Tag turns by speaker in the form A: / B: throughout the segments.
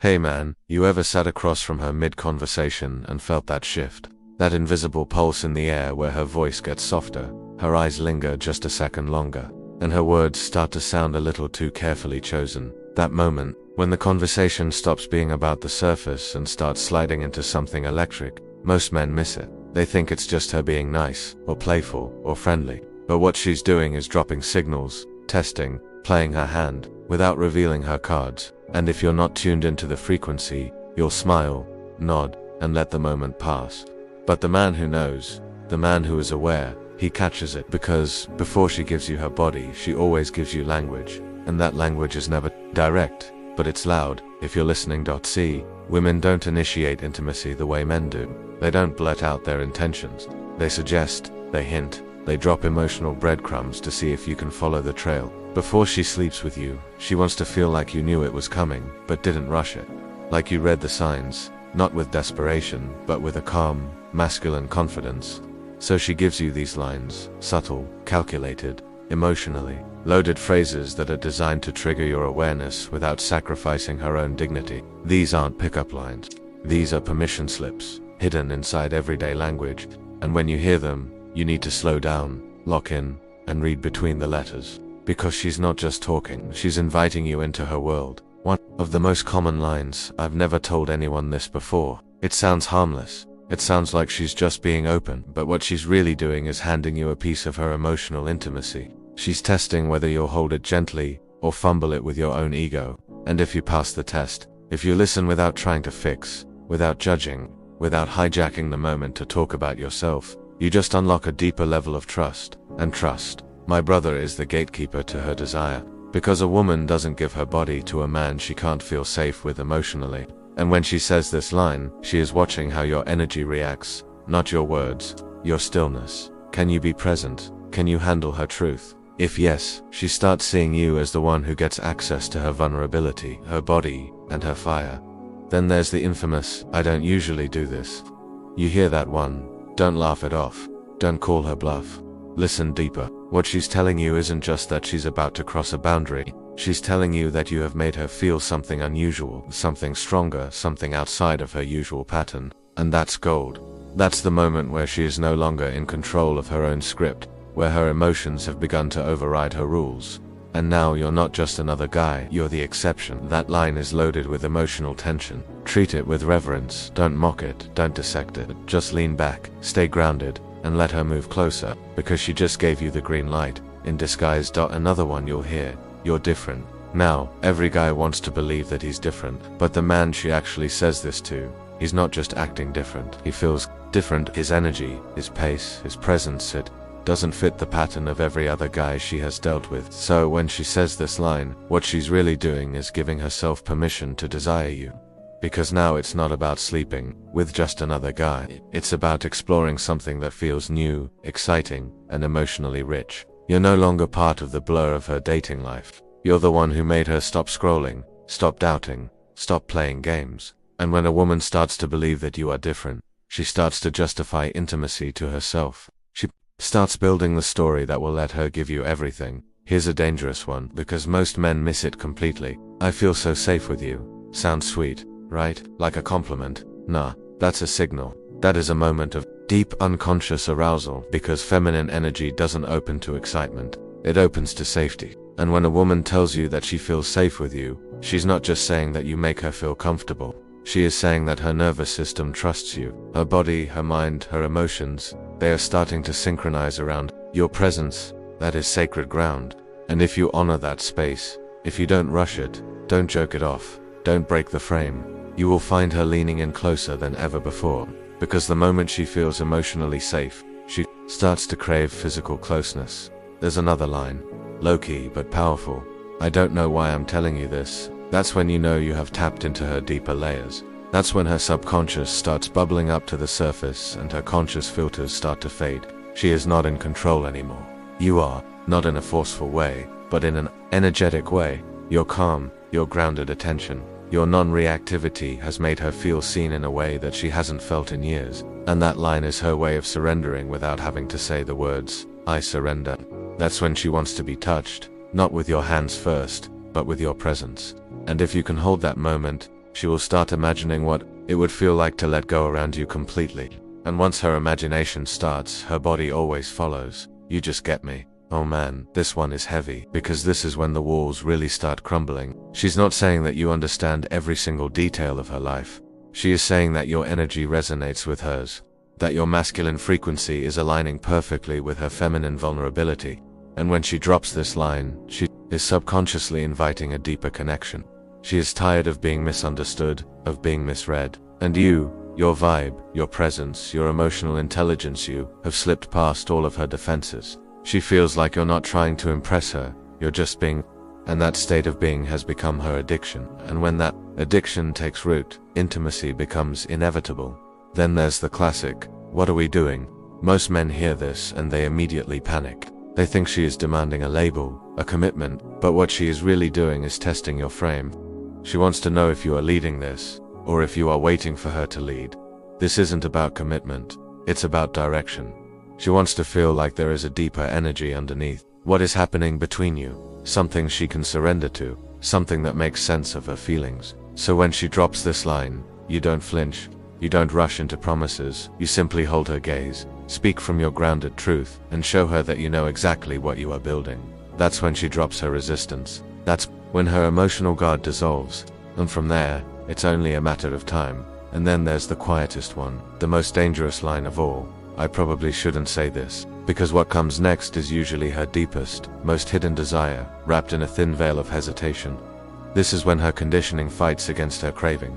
A: Hey man, you ever sat across from her mid-conversation and felt that shift? That invisible pulse in the air where her voice gets softer, her eyes linger just a second longer, and her words start to sound a little too carefully chosen. That moment, when the conversation stops being about the surface and starts sliding into something electric, most men miss it. They think it's just her being nice, or playful, or friendly. But what she's doing is dropping signals, testing, playing her hand, without revealing her cards. And if you're not tuned into the frequency, you'll smile, nod, and let the moment pass. But the man who knows, the man who is aware, he catches it, because before she gives you her body, she always gives you language. And that language is never direct, but it's loud. If you're listening. See, women don't initiate intimacy the way men do. They don't blurt out their intentions. They suggest, they hint, they drop emotional breadcrumbs to see if you can follow the trail. Before she sleeps with you, she wants to feel like you knew it was coming, but didn't rush it. Like you read the signs, not with desperation, but with a calm, masculine confidence. So she gives you these lines, subtle, calculated, emotionally loaded phrases that are designed to trigger your awareness without sacrificing her own dignity. These aren't pickup lines. These are permission slips, hidden inside everyday language, and when you hear them, you need to slow down, lock in, and read between the letters. Because she's not just talking, she's inviting you into her world. One of the most common lines, "I've never told anyone this before." It sounds harmless. It sounds like she's just being open, but what she's really doing is handing you a piece of her emotional intimacy. She's testing whether you'll hold it gently, or fumble it with your own ego. And if you pass the test, if you listen without trying to fix, without judging, without hijacking the moment to talk about yourself, you just unlock a deeper level of trust. And trust, my brother, is the gatekeeper to her desire. Because a woman doesn't give her body to a man she can't feel safe with emotionally. And when she says this line, she is watching how your energy reacts, not your words, your stillness. Can you be present? Can you handle her truth? If yes, she starts seeing you as the one who gets access to her vulnerability, her body, and her fire. Then there's the infamous, "I don't usually do this." You hear that one. Don't laugh it off. Don't call her bluff. Listen deeper. What she's telling you isn't just that she's about to cross a boundary. She's telling you that you have made her feel something unusual, something stronger, something outside of her usual pattern. And that's gold. That's the moment where she is no longer in control of her own script, where her emotions have begun to override her rules. And now you're not just another guy, you're the exception. That line is loaded with emotional tension. Treat it with reverence. Don't mock it, don't dissect it. Just lean back, stay grounded, and let her move closer, because she just gave you the green light. In disguise. Another one you'll hear, "You're different." Now, every guy wants to believe that he's different, but the man she actually says this to, he's not just acting different, he feels different. His energy, his pace, his presence, it doesn't fit the pattern of every other guy she has dealt with. So when she says this line, what she's really doing is giving herself permission to desire you. Because now it's not about sleeping with just another guy. It's about exploring something that feels new, exciting, and emotionally rich. You're no longer part of the blur of her dating life. You're the one who made her stop scrolling, stop doubting, stop playing games. And when a woman starts to believe that you are different, she starts to justify intimacy to herself. She starts building the story that will let her give you everything. Here's a dangerous one, because most men miss it completely. "I feel so safe with you." Sounds sweet, right? Like a compliment. Nah, that's a signal. That is a moment of deep unconscious arousal, because feminine energy doesn't open to excitement. It opens to safety. And when a woman tells you that she feels safe with you, she's not just saying that you make her feel comfortable. She is saying that her nervous system trusts you. Her body, her mind, her emotions, they are starting to synchronize around your presence. That is sacred ground. And if you honor that space, if you don't rush it, don't joke it off, don't break the frame, you will find her leaning in closer than ever before. Because the moment she feels emotionally safe, she starts to crave physical closeness. There's another line, low-key but powerful. "I don't know why I'm telling you this." That's when you know you have tapped into her deeper layers. That's when her subconscious starts bubbling up to the surface and her conscious filters start to fade. She is not in control anymore. You are, not in a forceful way, but in an energetic way. Your calm, your grounded attention, your non-reactivity has made her feel seen in a way that she hasn't felt in years. And that line is her way of surrendering without having to say the words, "I surrender." That's when she wants to be touched, not with your hands first, but with your presence. And if you can hold that moment, She will start imagining what it would feel like to let go around you completely. And once her imagination starts, her body always follows. You just get me? Oh man, this one is heavy, because this is when the walls really start crumbling. She's not saying that you understand every single detail of her life. She is saying that your energy resonates with hers, that your masculine frequency is aligning perfectly with her feminine vulnerability. And when she drops this line, she is subconsciously inviting a deeper connection. She is tired of being misunderstood, of being misread. And you, your vibe, your presence, your emotional intelligence, you have slipped past all of her defenses. She feels like you're not trying to impress her, you're just being. And that state of being has become her addiction. And when that addiction takes root, intimacy becomes inevitable. Then there's the classic, "What are we doing?" Most men hear this and they immediately panic. They think she is demanding a label, a commitment, but what she is really doing is testing your frame. She wants to know if you are leading this, or if you are waiting for her to lead. This isn't about commitment, it's about direction. She wants to feel like there is a deeper energy underneath. What is happening between you? Something she can surrender to, something that makes sense of her feelings. So when she drops this line, you don't flinch, you don't rush into promises, you simply hold her gaze, speak from your grounded truth, and show her that you know exactly what you are building. That's when she drops her resistance. That's when her emotional guard dissolves. And from there, it's only a matter of time. And then there's the quietest one, the most dangerous line of all. I probably shouldn't say this, because what comes next is usually her deepest, most hidden desire, wrapped in a thin veil of hesitation. This is when her conditioning fights against her craving.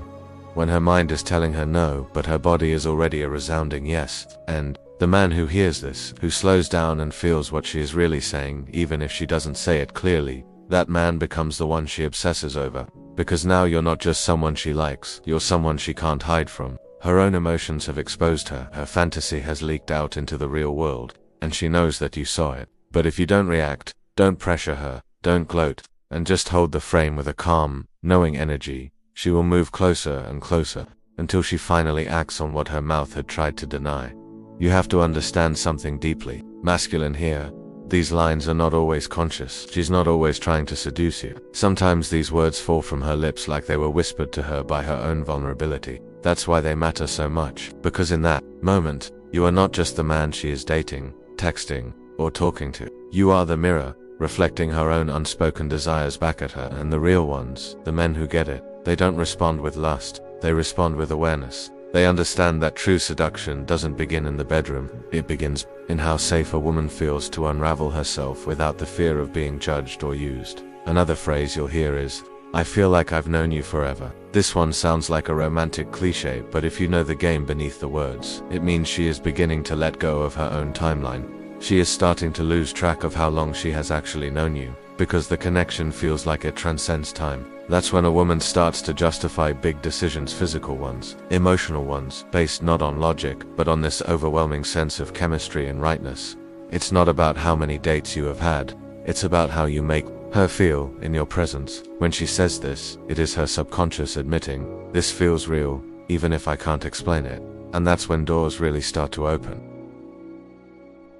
A: When her mind is telling her no, but her body is already a resounding yes. And the man who hears this, who slows down and feels what she is really saying, even if she doesn't say it clearly, that man becomes the one she obsesses over. Because now you're not just someone she likes, you're someone she can't hide from. Her own emotions have exposed her, her fantasy has leaked out into the real world, and she knows that you saw it. But if you don't react, don't pressure her, don't gloat, and just hold the frame with a calm, knowing energy, she will move closer and closer, until she finally acts on what her mouth had tried to deny. You have to understand something deeply masculine here. These lines are not always conscious. She's not always trying to seduce you. Sometimes these words fall from her lips like they were whispered to her by her own vulnerability. That's why they matter so much, because in that moment, you are not just the man she is dating, texting, or talking to. You are the mirror, reflecting her own unspoken desires back at her, and the real ones, the men who get it, they don't respond with lust, they respond with awareness. They understand that true seduction doesn't begin in the bedroom, it begins in how safe a woman feels to unravel herself without the fear of being judged or used. Another phrase you'll hear is, "I feel like I've known you forever." This one sounds like a romantic cliche, but if you know the game beneath the words, it means she is beginning to let go of her own timeline. She is starting to lose track of how long she has actually known you, because the connection feels like it transcends time. That's when a woman starts to justify big decisions, physical ones, emotional ones, based not on logic, but on this overwhelming sense of chemistry and rightness. It's not about how many dates you have had, it's about how you make her feel in your presence. When she says this, it is her subconscious admitting, "This feels real, even if I can't explain it." And that's when doors really start to open.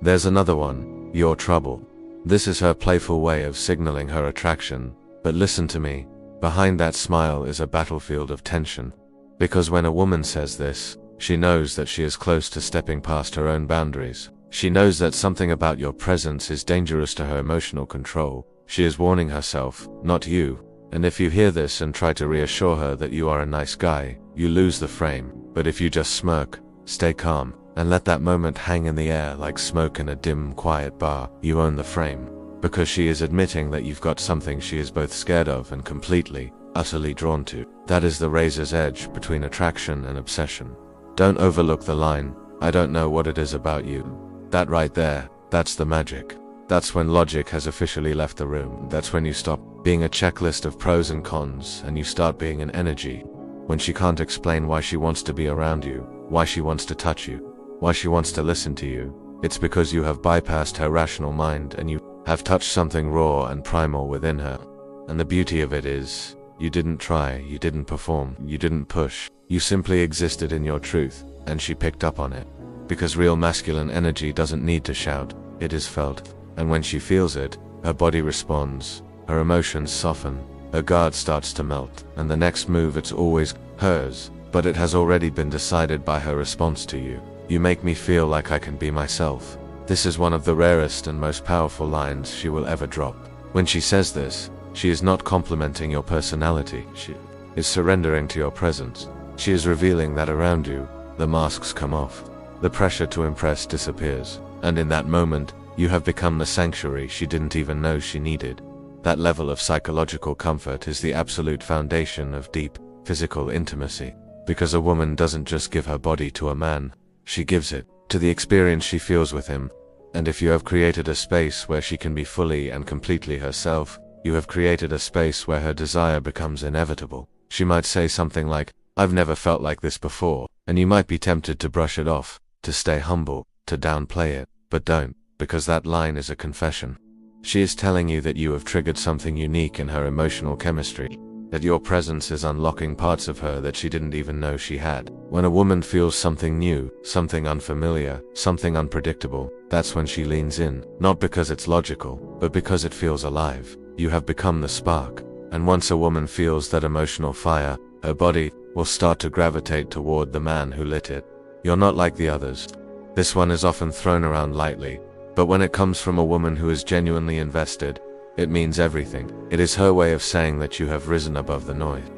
A: There's another one, "You're trouble." This is her playful way of signaling her attraction. But listen to me. Behind that smile is a battlefield of tension. Because when a woman says this, she knows that she is close to stepping past her own boundaries. She knows that something about your presence is dangerous to her emotional control. She is warning herself, not you. And if you hear this and try to reassure her that you are a nice guy, you lose the frame. But if you just smirk, stay calm, and let that moment hang in the air like smoke in a dim, quiet bar, you own the frame. Because she is admitting that you've got something she is both scared of and completely, utterly drawn to. That is the razor's edge between attraction and obsession. Don't overlook the line, "I don't know what it is about you." That right there, that's the magic. That's when logic has officially left the room. That's when you stop being a checklist of pros and cons and you start being an energy. When she can't explain why she wants to be around you, why she wants to touch you, why she wants to listen to you, it's because you have bypassed her rational mind and you have touched something raw and primal within her. And the beauty of it is, you didn't try, you didn't perform, you didn't push, you simply existed in your truth, and she picked up on it. Because real masculine energy doesn't need to shout, it is felt. And when she feels it, her body responds, her emotions soften, her guard starts to melt, and the next move it's always hers, but it has already been decided by her response to you. You make me feel like I can be myself. This is one of the rarest and most powerful lines she will ever drop. When she says this, she is not complimenting your personality, she is surrendering to your presence. She is revealing that around you, the masks come off. The pressure to impress disappears, and in that moment, you have become the sanctuary she didn't even know she needed. That level of psychological comfort is the absolute foundation of deep, physical intimacy, because a woman doesn't just give her body to a man, she gives it to the experience she feels with him. And if you have created a space where she can be fully and completely herself, you have created a space where her desire becomes inevitable. She might say something like, "I've never felt like this before," and you might be tempted to brush it off, to stay humble, to downplay it, but don't, because that line is a confession. She is telling you that you have triggered something unique in her emotional chemistry, that your presence is unlocking parts of her that she didn't even know she had. When a woman feels something new, something unfamiliar, something unpredictable, that's when she leans in, not because it's logical, but because it feels alive. You have become the spark, and once a woman feels that emotional fire, her body will start to gravitate toward the man who lit it. You're not like the others. This one is often thrown around lightly, but when it comes from a woman who is genuinely invested, it means everything. It is her way of saying that you have risen above the noise,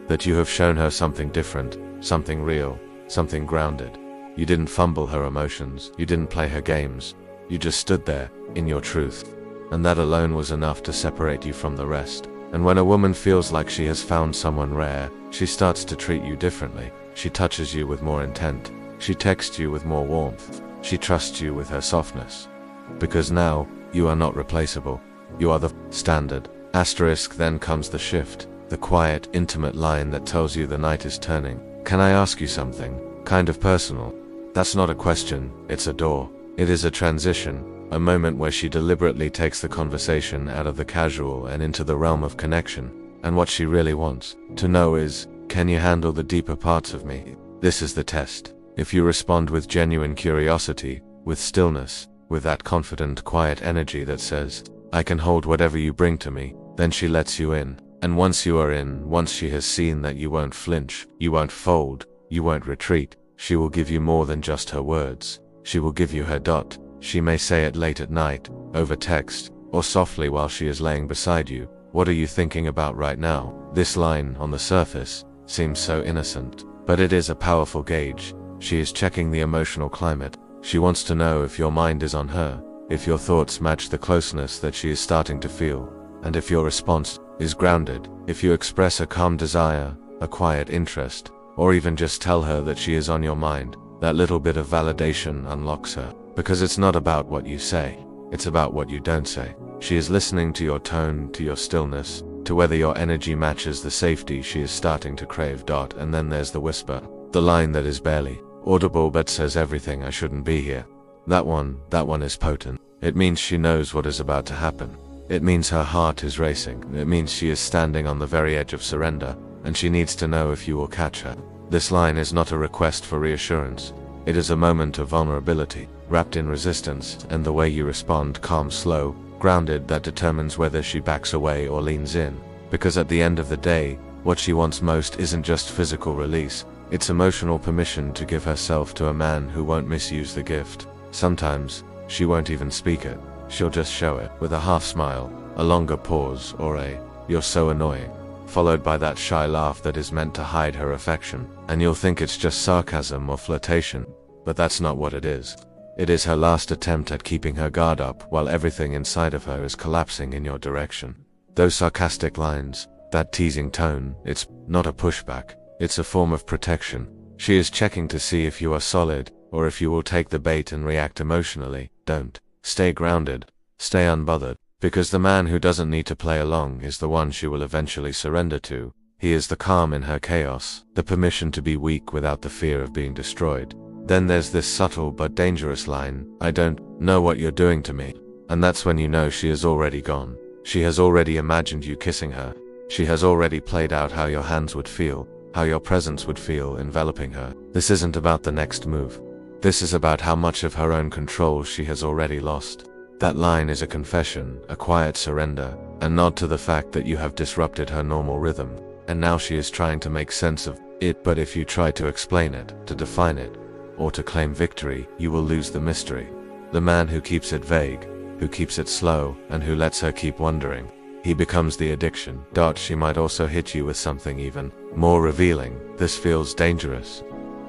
A: that you have shown her something different, something real, something grounded. You didn't fumble her emotions, you didn't play her games, you just stood there, in your truth. And that alone was enough to separate you from the rest. And when a woman feels like she has found someone rare, she starts to treat you differently. She touches you with more intent. She texts you with more warmth. She trusts you with her softness. Because now, you are not replaceable. You are the standard. Asterisk, then comes the shift, the quiet, intimate line that tells you the night is turning. Can I ask you something? Kind of personal. That's not a question, it's a door. It is a transition, a moment where she deliberately takes the conversation out of the casual and into the realm of connection. And what she really wants to know is, can you handle the deeper parts of me? This is the test. If you respond with genuine curiosity, with stillness, with that confident, quiet energy that says, I can hold whatever you bring to me, then she lets you in. And once you are in, once she has seen that you won't flinch, you won't fold, you won't retreat, she will give you more than just her words. She will give you her dot. She may say it late at night, over text, or softly while she is laying beside you. What are you thinking about right now? This line, on the surface, seems so innocent, but it is a powerful gauge. She is checking the emotional climate. She wants to know if your mind is on her, if your thoughts match the closeness that she is starting to feel, and if your response is grounded. If you express a calm desire, a quiet interest, or even just tell her that she is on your mind, that little bit of validation unlocks her. Because it's not about what you say, it's about what you don't say. She is listening to your tone, to your stillness, to whether your energy matches the safety she is starting to crave. And then there's the whisper, the line that is barely audible but says everything: I shouldn't be here. That one is potent. It means she knows what is about to happen. It means her heart is racing. It means she is standing on the very edge of surrender, and she needs to know if you will catch her. This line is not a request for reassurance. It is a moment of vulnerability, wrapped in resistance, and the way you respond, calm, slow, grounded, that determines whether she backs away or leans in. Because at the end of the day, what she wants most isn't just physical release, it's emotional permission to give herself to a man who won't misuse the gift. Sometimes, she won't even speak it. She'll just show it, with a half smile, a longer pause, or a, "You're so annoying," followed by that shy laugh that is meant to hide her affection. And you'll think it's just sarcasm or flirtation, but that's not what it is. It is her last attempt at keeping her guard up while everything inside of her is collapsing in your direction. Those sarcastic lines, that teasing tone, it's not a pushback, it's a form of protection. She is checking to see if you are solid, or if you will take the bait and react emotionally. Don't. Stay grounded. Stay unbothered. Because the man who doesn't need to play along is the one she will eventually surrender to. He is the calm in her chaos, the permission to be weak without the fear of being destroyed. Then there's this subtle but dangerous line, "I don't know what you're doing to me." And that's when you know she is already gone. She has already imagined you kissing her. She has already played out how your hands would feel, how your presence would feel enveloping her. This isn't about the next move. This is about how much of her own control she has already lost. That line is a confession, a quiet surrender, a nod to the fact that you have disrupted her normal rhythm, and now she is trying to make sense of it. But if you try to explain it, to define it, or to claim victory, you will lose the mystery. The man who keeps it vague, who keeps it slow, and who lets her keep wondering, he becomes the addiction. She might also hit you with something even more revealing. This feels dangerous.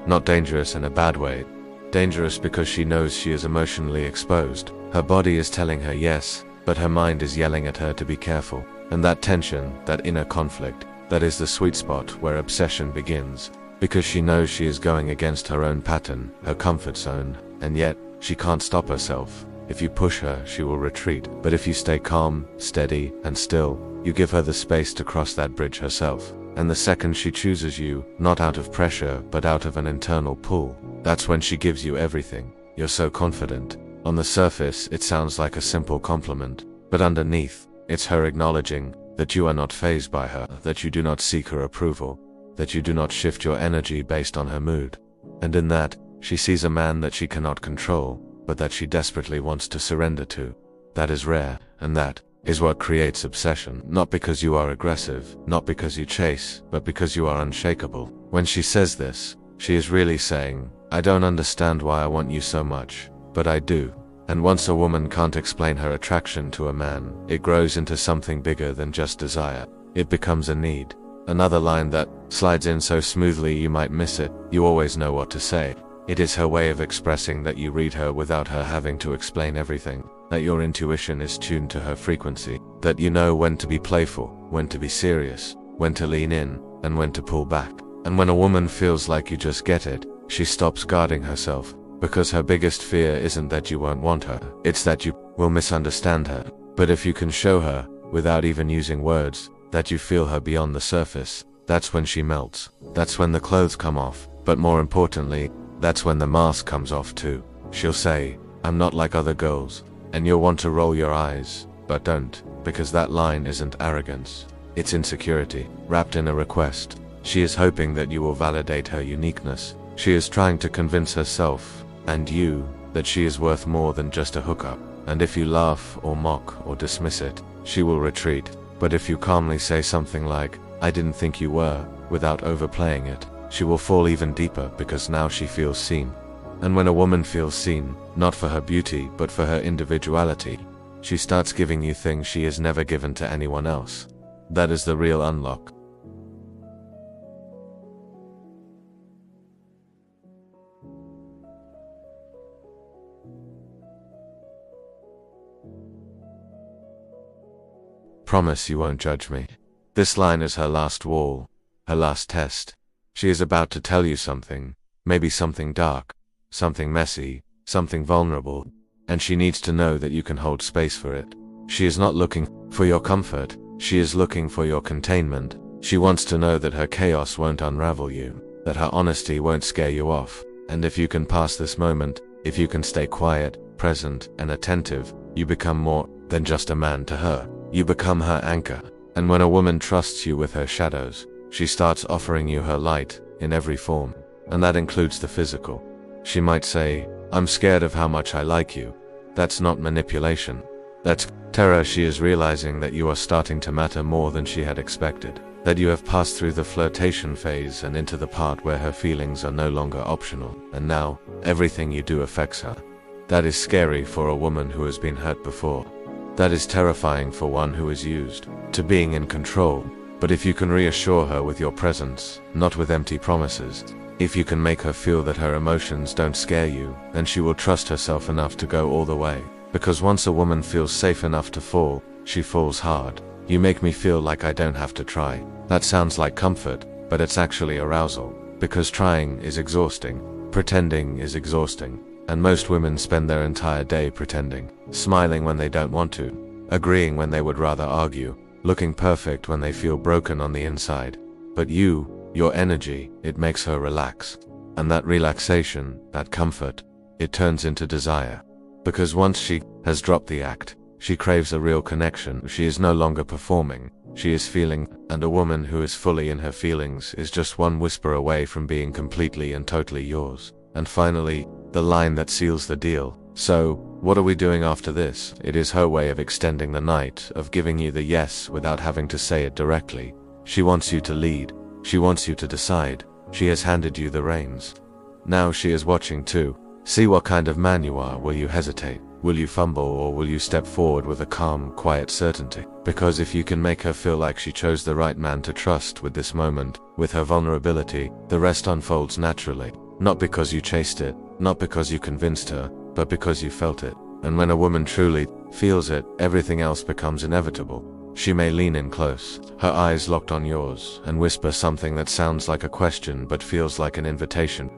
A: Not dangerous in a bad way. Dangerous because she knows she is emotionally exposed. Her body is telling her yes, but her mind is yelling at her to be careful. And that tension, that inner conflict, that is the sweet spot where obsession begins. Because she knows she is going against her own pattern, her comfort zone, and yet, she can't stop herself. If you push her, she will retreat. But if you stay calm, steady, and still, you give her the space to cross that bridge herself. And the second she chooses you, not out of pressure, but out of an internal pull, that's when she gives you everything. You're so confident. On the surface, it sounds like a simple compliment, but underneath, it's her acknowledging that you are not fazed by her, that you do not seek her approval, that you do not shift your energy based on her mood. And in that, she sees a man that she cannot control, but that she desperately wants to surrender to. That is rare, and that is what creates obsession. Not because you are aggressive, not because you chase, but because you are unshakable. When she says this, she is really saying, I don't understand why I want you so much, but I do. And once a woman can't explain her attraction to a man, it grows into something bigger than just desire. It becomes a need. Another line that slides in so smoothly you might miss it. You always know what to say. It is her way of expressing that you read her without her having to explain everything, that your intuition is tuned to her frequency, that you know when to be playful, when to be serious, when to lean in, and when to pull back. And when a woman feels like you just get it, she stops guarding herself, because her biggest fear isn't that you won't want her, it's that you will misunderstand her. But if you can show her, without even using words, that you feel her beyond the surface, that's when she melts. That's when the clothes come off, but more importantly, that's when the mask comes off too. She'll say, I'm not like other girls, and you'll want to roll your eyes, but don't, because that line isn't arrogance. It's insecurity, wrapped in a request. She is hoping that you will validate her uniqueness. She is trying to convince herself, and you, that she is worth more than just a hookup. And if you laugh or mock or dismiss it, she will retreat. But if you calmly say something like, I didn't think you were, without overplaying it, she will fall even deeper because now she feels seen. And when a woman feels seen, not for her beauty but for her individuality, she starts giving you things she has never given to anyone else. That is the real unlock. Promise you won't judge me. This line is her last wall, her last test. She is about to tell you something, maybe something dark, something messy, something vulnerable, and she needs to know that you can hold space for it. She is not looking for your comfort, she is looking for your containment. She wants to know that her chaos won't unravel you, that her honesty won't scare you off. And if you can pass this moment, if you can stay quiet, present, and attentive, you become more than just a man to her. You become her anchor. And when a woman trusts you with her shadows, she starts offering you her light in every form, and that includes the physical. She might say, I'm scared of how much I like you. That's not manipulation. That's terror. She is realizing that you are starting to matter more than she had expected, that you have passed through the flirtation phase and into the part where her feelings are no longer optional, and now, everything you do affects her. That is scary for a woman who has been hurt before. That is terrifying for one who is used to being in control. But if you can reassure her with your presence, not with empty promises, if you can make her feel that her emotions don't scare you, then she will trust herself enough to go all the way. Because once a woman feels safe enough to fall, she falls hard. You make me feel like I don't have to try. That sounds like comfort, but it's actually arousal. Because trying is exhausting. Pretending is exhausting. And most women spend their entire day pretending, smiling when they don't want to, agreeing when they would rather argue, looking perfect when they feel broken on the inside. But you, your energy, it makes her relax. And that relaxation, that comfort, it turns into desire. Because once she has dropped the act, she craves a real connection. She is no longer performing, she is feeling, and a woman who is fully in her feelings is just one whisper away from being completely and totally yours. And finally, the line that seals the deal, So, what are we doing after this? It is her way of extending the night, of giving you the yes without having to say it directly. She wants you to lead. She wants you to decide. She has handed you the reins. Now she is watching too. See what kind of man you are. Will you hesitate? Will you fumble, or will you step forward with a calm, quiet certainty? Because if you can make her feel like she chose the right man to trust with this moment, with her vulnerability, the rest unfolds naturally. Not because you chased it, not because you convinced her, but because you felt it. And when a woman truly feels it, everything else becomes inevitable. She may lean in close, her eyes locked on yours, and whisper something that sounds like a question but feels like an invitation.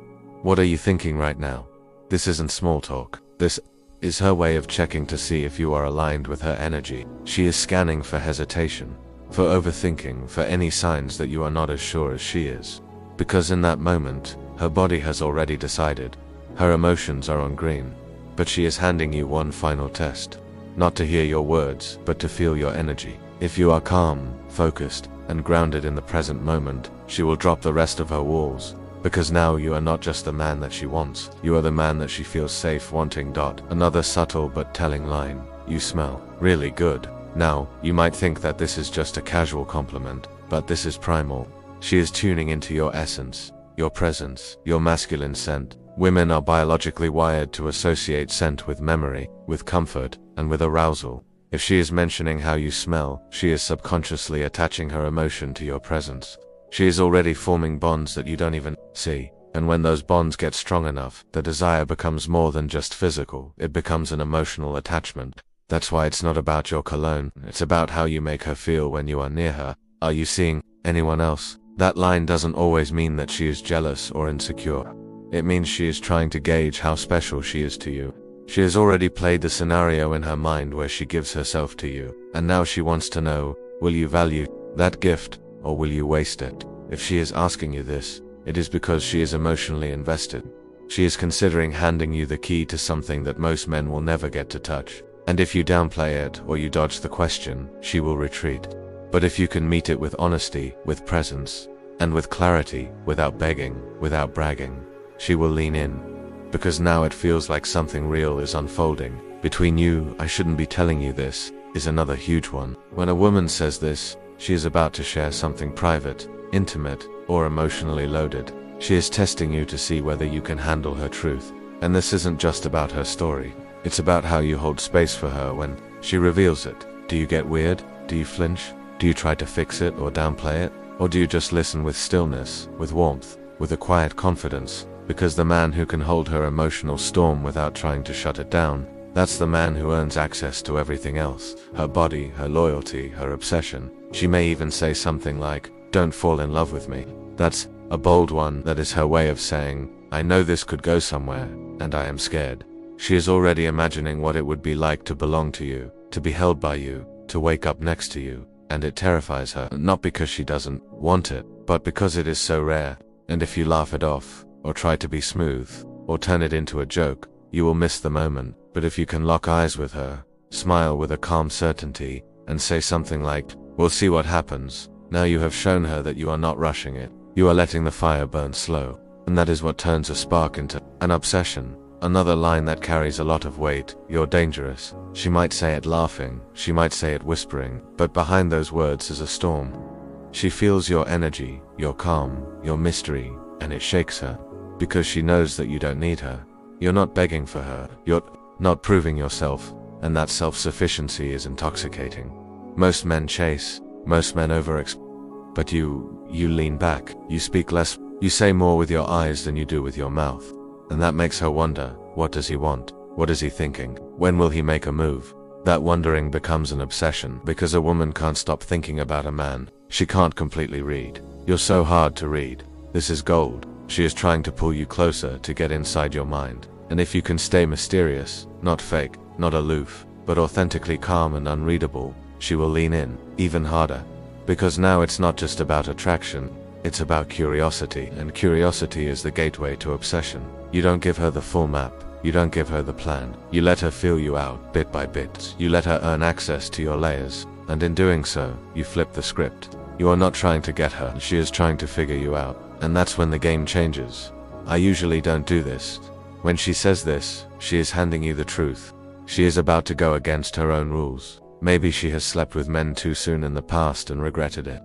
A: What are you thinking right now? This isn't small talk. This is her way of checking to see if you are aligned with her energy. She is scanning for hesitation, for overthinking, for any signs that you are not as sure as she is. Because in that moment, her body has already decided. Her emotions are on green. But she is handing you one final test. Not to hear your words, but to feel your energy. If you are calm, focused, and grounded in the present moment, she will drop the rest of her walls. Because now you are not just the man that she wants, you are the man that she feels safe wanting. Another subtle but telling line. You smell really good. Now, you might think that this is just a casual compliment, but this is primal. She is tuning into your essence, your presence, your masculine scent. Women are biologically wired to associate scent with memory, with comfort, and with arousal. If she is mentioning how you smell, she is subconsciously attaching her emotion to your presence. She is already forming bonds that you don't even see. And when those bonds get strong enough, the desire becomes more than just physical. It becomes an emotional attachment. That's why it's not about your cologne. It's about how you make her feel when you are near her. Are you seeing anyone else? That line doesn't always mean that she is jealous or insecure. It means she is trying to gauge how special she is to you. She has already played the scenario in her mind where she gives herself to you. And now she wants to know, will you value that gift? Or will you waste it? If she is asking you this, it is because she is emotionally invested. She is considering handing you the key to something that most men will never get to touch. And if you downplay it, or you dodge the question, she will retreat. But if you can meet it with honesty, with presence, and with clarity, without begging, without bragging, she will lean in. Because now it feels like something real is unfolding. Between you, I shouldn't be telling you this, is another huge one. When a woman says this, she is about to share something private, intimate, or emotionally loaded. She is testing you to see whether you can handle her truth. And this isn't just about her story. It's about how you hold space for her when she reveals it. Do you get weird? Do you flinch? Do you try to fix it or downplay it? Or do you just listen with stillness, with warmth, with a quiet confidence? Because the man who can hold her emotional storm without trying to shut it down, that's the man who earns access to everything else. Her body, her loyalty, her obsession. She may even say something like, "Don't fall in love with me." That's a bold one. That is her way of saying, I know this could go somewhere, and I am scared. She is already imagining what it would be like to belong to you, to be held by you, to wake up next to you, and it terrifies her, not because she doesn't want it, but because it is so rare. And if you laugh it off, or try to be smooth, or turn it into a joke, you will miss the moment. But if you can lock eyes with her, smile with a calm certainty, and say something like, "We'll see what happens," now you have shown her that you are not rushing it. You are letting the fire burn slow. And that is what turns a spark into an obsession. Another line that carries a lot of weight: "You're dangerous." She might say it laughing, she might say it whispering, but behind those words is a storm. She feels your energy, your calm, your mystery, and it shakes her. Because she knows that you don't need her. You're not begging for her. You're not proving yourself. And that self-sufficiency is intoxicating. Most men chase, most men but you lean back, you speak less, you say more with your eyes than you do with your mouth. And that makes her wonder, what does he want? What is he thinking? When will he make a move? That wondering becomes an obsession, because a woman can't stop thinking about a man. She can't completely read. You're so hard to read. This is gold. She is trying to pull you closer, to get inside your mind. And if you can stay mysterious, not fake, not aloof, but authentically calm and unreadable, she will lean in, even harder. Because now it's not just about attraction, it's about curiosity, and curiosity is the gateway to obsession. You don't give her the full map, you don't give her the plan, you let her feel you out, bit by bit. You let her earn access to your layers, and in doing so, you flip the script. You are not trying to get her, she is trying to figure you out, and that's when the game changes. I usually don't do this. When she says this, she is handing you the truth. She is about to go against her own rules. Maybe she has slept with men too soon in the past and regretted it.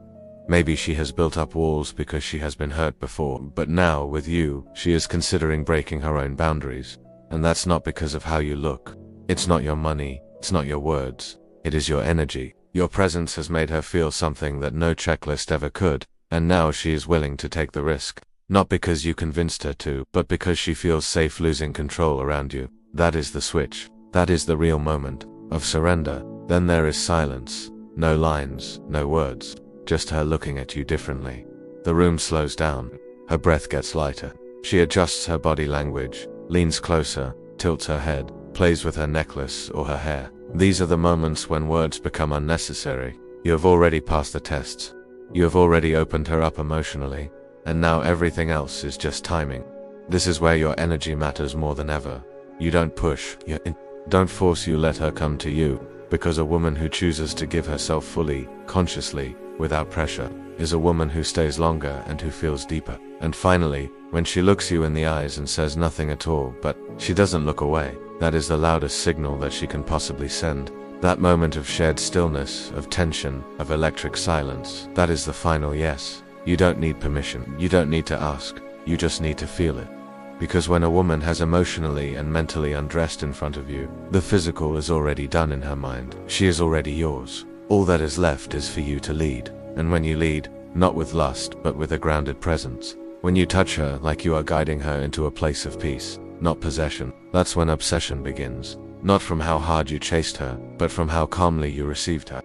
A: Maybe she has built up walls because she has been hurt before, but now, with you, she is considering breaking her own boundaries. And that's not because of how you look. It's not your money, it's not your words. It is your energy. Your presence has made her feel something that no checklist ever could, and now she is willing to take the risk. Not because you convinced her to, but because she feels safe losing control around you. That is the switch. That is the real moment of surrender. Then there is silence. No lines, no words. Just her looking at you differently. The room slows down. Her breath gets lighter. She adjusts her body language, leans closer, tilts her head, plays with her necklace or her hair. These are the moments when words become unnecessary. You have already passed the tests. You have already opened her up emotionally, and now everything else is just timing. This is where your energy matters more than ever. You don't push, don't force, you let her come to you, because a woman who chooses to give herself fully, consciously, without pressure, is a woman who stays longer and who feels deeper. And finally, when she looks you in the eyes and says nothing at all, but she doesn't look away, that is the loudest signal that she can possibly send. That moment of shared stillness, of tension, of electric silence, that is the final yes. You don't need permission, you don't need to ask, you just need to feel it. Because when a woman has emotionally and mentally undressed in front of you, the physical is already done in her mind. She is already yours. All that is left is for you to lead. And when you lead, not with lust, but with a grounded presence. When you touch her like you are guiding her into a place of peace, not possession, that's when obsession begins. Not from how hard you chased her, but from how calmly you received her.